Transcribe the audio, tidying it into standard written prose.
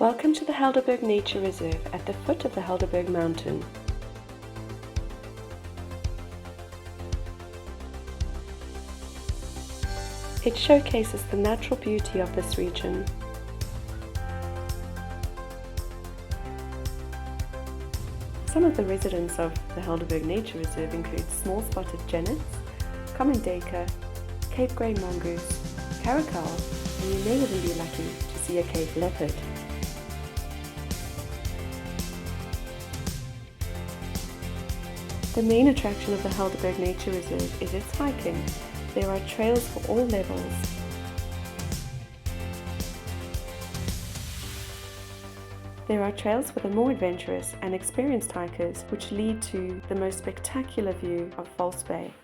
Welcome to the Helderberg Nature Reserve at the foot of the Helderberg Mountain. It showcases the natural beauty of this region. Some of the residents of the Helderberg Nature Reserve include small-spotted genets, common duiker, Cape grey mongoose, caracal, and you may even be lucky to see a Cape leopard. The main attraction of the Helderberg Nature Reserve is its hiking. There are trails for all levels. There are trails for the more adventurous and experienced hikers which lead to the most spectacular view of False Bay.